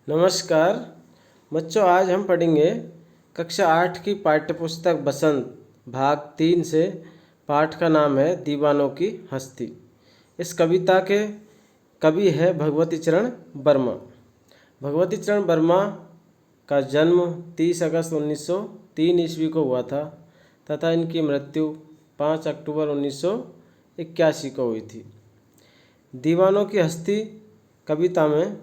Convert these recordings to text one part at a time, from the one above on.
नमस्कार बच्चों, आज हम पढ़ेंगे कक्षा 8 की पाठ्यपुस्तक बसंत भाग 3 से। पाठ का नाम है दीवानों की हस्ती। इस कविता के कवि है भगवती चरण वर्मा। भगवती चरण वर्मा का जन्म 30 अगस्त 1903 ईस्वी को हुआ था तथा इनकी मृत्यु 5 अक्टूबर 1981 को हुई थी। दीवानों की हस्ती कविता में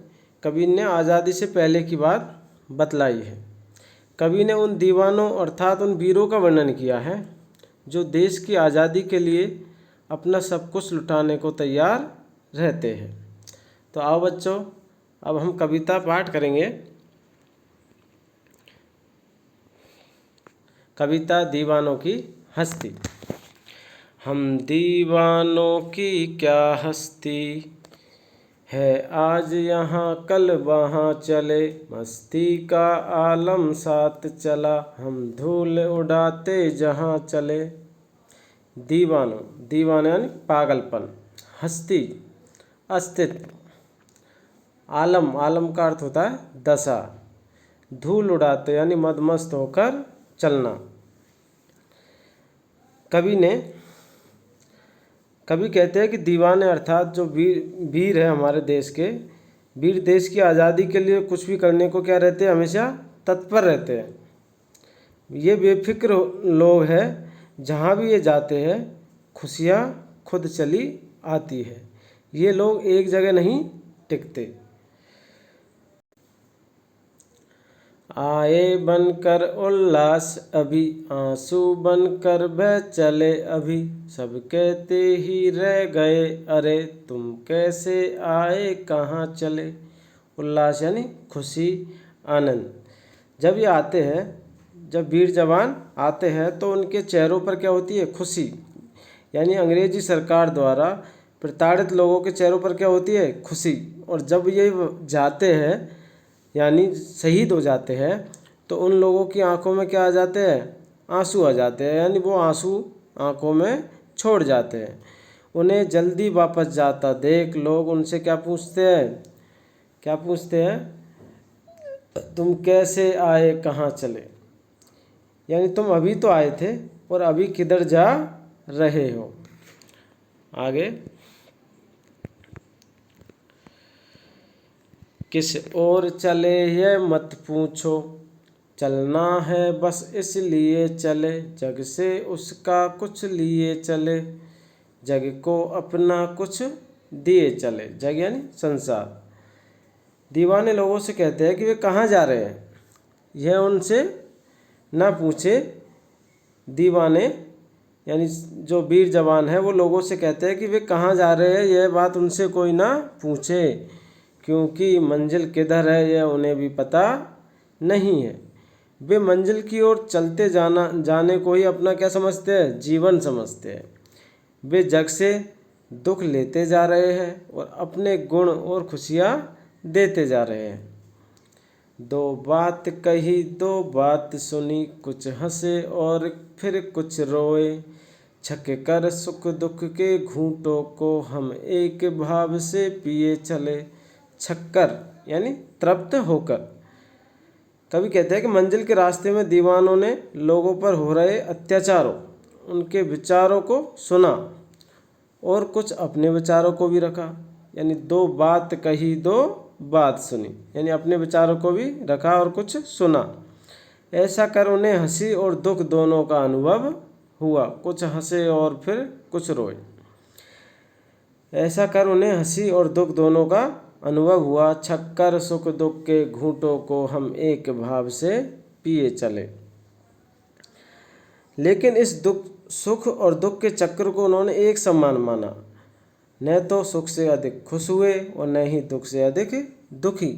कवि ने आज़ादी से पहले की बात बतलाई है। कवि ने उन दीवानों अर्थात उन वीरों का वर्णन किया है जो देश की आज़ादी के लिए अपना सब कुछ लुटाने को तैयार रहते हैं। तो आओ बच्चों, अब हम कविता पाठ करेंगे। कविता दीवानों की हस्ती। हम दीवानों की क्या हस्ती है, आज यहाँ कल वहाँ चले, मस्ती का आलम साथ चला, हम धूल उड़ाते जहाँ चले। दीवानों, दीवाना यानी पागलपन, हस्ती अस्तित्व, आलम, आलम का अर्थ होता है दशा, धूल उड़ाते यानी मदमस्त होकर चलना। कवि कहते हैं कि दीवाने अर्थात जो वीर है हमारे देश के, वीर देश की आज़ादी के लिए कुछ भी करने को क्या रहते हैं, हमेशा तत्पर रहते हैं। ये बेफिक्र लोग हैं, जहाँ भी ये जाते हैं खुशियाँ खुद चली आती है। ये लोग एक जगह नहीं टिकते। आए बनकर उल्लास अभी, आंसू बनकर बह चले अभी, सब कहते ही रह गए अरे, तुम कैसे आए कहाँ चले। उल्लास यानी खुशी, आनंद। जब ये आते हैं, जब वीर जवान आते हैं तो उनके चेहरों पर क्या होती है, खुशी। यानी अंग्रेजी सरकार द्वारा प्रताड़ित लोगों के चेहरों पर क्या होती है, खुशी। और जब ये जाते हैं यानी शहीद हो जाते हैं तो उन लोगों की आंखों में क्या आ जाते हैं, आंसू आ जाते हैं। यानी वो आंसू आंखों में छोड़ जाते हैं। उन्हें जल्दी वापस जाता देख लोग उनसे क्या पूछते हैं, तुम कैसे आए कहाँ चले। यानी तुम अभी तो आए थे और अभी किधर जा रहे हो। आगे, किस ओर चले ये मत पूछो, चलना है बस इसलिए चले, जग से उसका कुछ लिए चले, जग को अपना कुछ दिए चले। जग यानी संसार। दीवाने लोगों से कहते हैं कि वे कहाँ जा रहे हैं, यह उनसे ना पूछे। दीवाने यानी जो वीर जवान है वो लोगों से कहते हैं कि वे कहाँ जा रहे हैं, यह बात उनसे कोई ना पूछे, क्योंकि मंजिल किधर है यह उन्हें भी पता नहीं है। वे मंजिल की ओर चलते जाने को ही अपना क्या समझते हैं, जीवन समझते हैं। वे जग से दुख लेते जा रहे हैं और अपने गुण और खुशियाँ देते जा रहे हैं। दो बात कही दो बात सुनी, कुछ हंसे और फिर कुछ रोए, छक कर सुख दुख के घूंटों को हम एक भाव से पिए चले। छक्कर यानी तृप्त होकर। कवि कहते हैं कि मंजिल के रास्ते में दीवानों ने लोगों पर हो रहे अत्याचारों, उनके विचारों को सुना और कुछ अपने विचारों को भी रखा। यानी दो बात कही दो बात सुनी, यानी अपने विचारों को भी रखा और कुछ सुना। ऐसा कर उन्हें हंसी और दुख दोनों का अनुभव हुआ। कुछ हंसे और फिर कुछ रोए। ऐसा कर उन्हें हंसी और दुख दोनों का अनुभव हुआ। छक्कर सुख दुख के घूंटों को हम एक भाव से पिए चले। लेकिन इस सुख और दुख के चक्र को उन्होंने एक समान माना। न तो सुख से अधिक खुश हुए और न ही दुख से अधिक दुखी।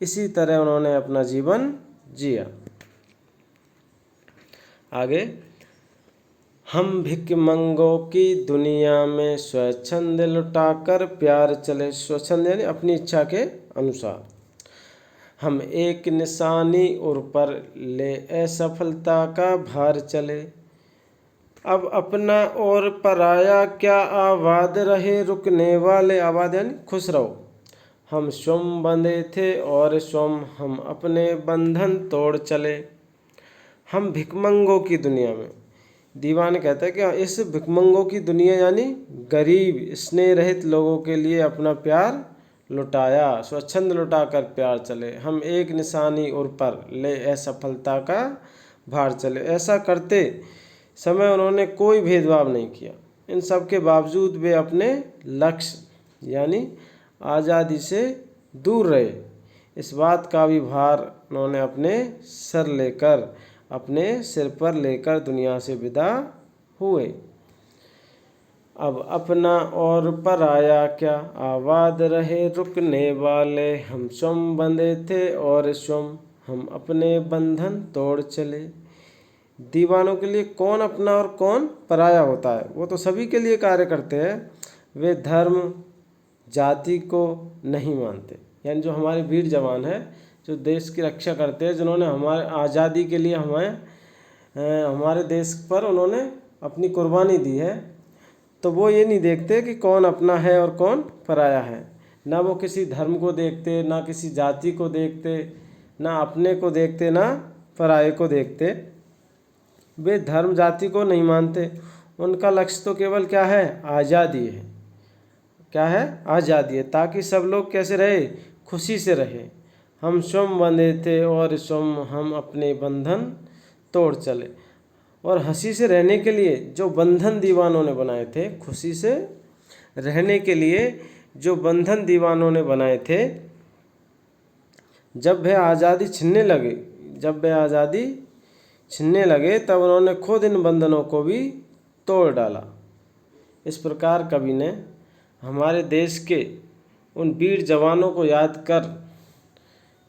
इसी तरह उन्होंने अपना जीवन जिया। आगे, हम भिखमंगों की दुनिया में स्वच्छंद लुटाकर प्यार चले। स्वच्छंद यानी अपनी इच्छा के अनुसार। हम एक निशानी उर पर ले असफलता का भार चले। अब अपना और पराया क्या आबाद रहे, रुकने वाले। आबाद यानी खुश रहो। हम स्वयं बंधे थे और स्वयं हम अपने बंधन तोड़ चले। हम भिखमंगों की दुनिया में, दीवान कहता है कि इस भिखमंगों की दुनिया यानी गरीब स्नेह रहित लोगों के लिए अपना प्यार लुटाया, स्वच्छंद लुटा कर प्यार चले। हम एक निशानी उर पर ले असफलता का भार चले। ऐसा करते समय उन्होंने कोई भेदभाव नहीं किया। इन सब के बावजूद वे अपने लक्ष्य यानी आज़ादी से दूर रहे। इस बात का भी भार उन्होंने अपने सिर पर लेकर दुनिया से विदा हुए। अब अपना और पराया क्या, आबाद रहे रुकने वाले। हम स्वयं बंधे थे और स्वयं हम अपने बंधन तोड़ चले। दीवानों के लिए कौन अपना और कौन पराया होता है, वो तो सभी के लिए कार्य करते हैं। वे धर्म जाति को नहीं मानते। यानी जो हमारे वीर जवान हैं, जो देश की रक्षा करते हैं, जिन्होंने हमारे आज़ादी के लिए हमारे देश पर उन्होंने अपनी कुर्बानी दी है, तो वो ये नहीं देखते कि कौन अपना है और कौन पराया है। ना वो किसी धर्म को देखते, ना किसी जाति को देखते, ना अपने को देखते, ना पराये को देखते। वे धर्म जाति को नहीं मानते। उनका लक्ष्य तो केवल क्या है, आज़ादी है। क्या है, आज़ादी है, ताकि सब लोग कैसे रहे, खुशी से रहे। हम स्वयं बंधे थे और स्वयं हम अपने बंधन तोड़ चले। और हंसी से रहने के लिए जो बंधन दीवानों ने बनाए थे, खुशी से रहने के लिए जो बंधन दीवानों ने बनाए थे, जब वह आज़ादी छिनने लगे तब उन्होंने खुद इन बंधनों को भी तोड़ डाला। इस प्रकार कवि ने हमारे देश के उन वीर जवानों को याद कर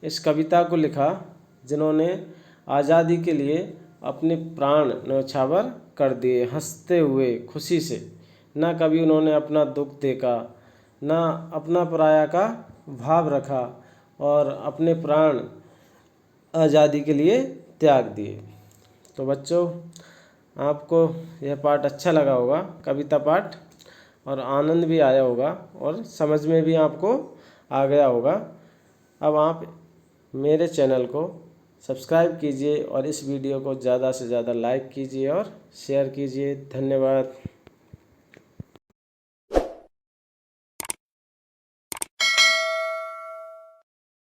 इस कविता को लिखा, जिन्होंने आज़ादी के लिए अपने प्राण न्यौछावर कर दिए, हंसते हुए खुशी से। ना कभी उन्होंने अपना दुख देखा, ना अपना पराया का भाव रखा, और अपने प्राण आज़ादी के लिए त्याग दिए। तो बच्चों, आपको यह पाठ अच्छा लगा होगा, कविता पाठ, और आनंद भी आया होगा और समझ में भी आपको आ गया होगा। अब आप मेरे चैनल को सब्सक्राइब कीजिए और इस वीडियो को ज़्यादा से ज़्यादा लाइक कीजिए और शेयर कीजिए। धन्यवाद।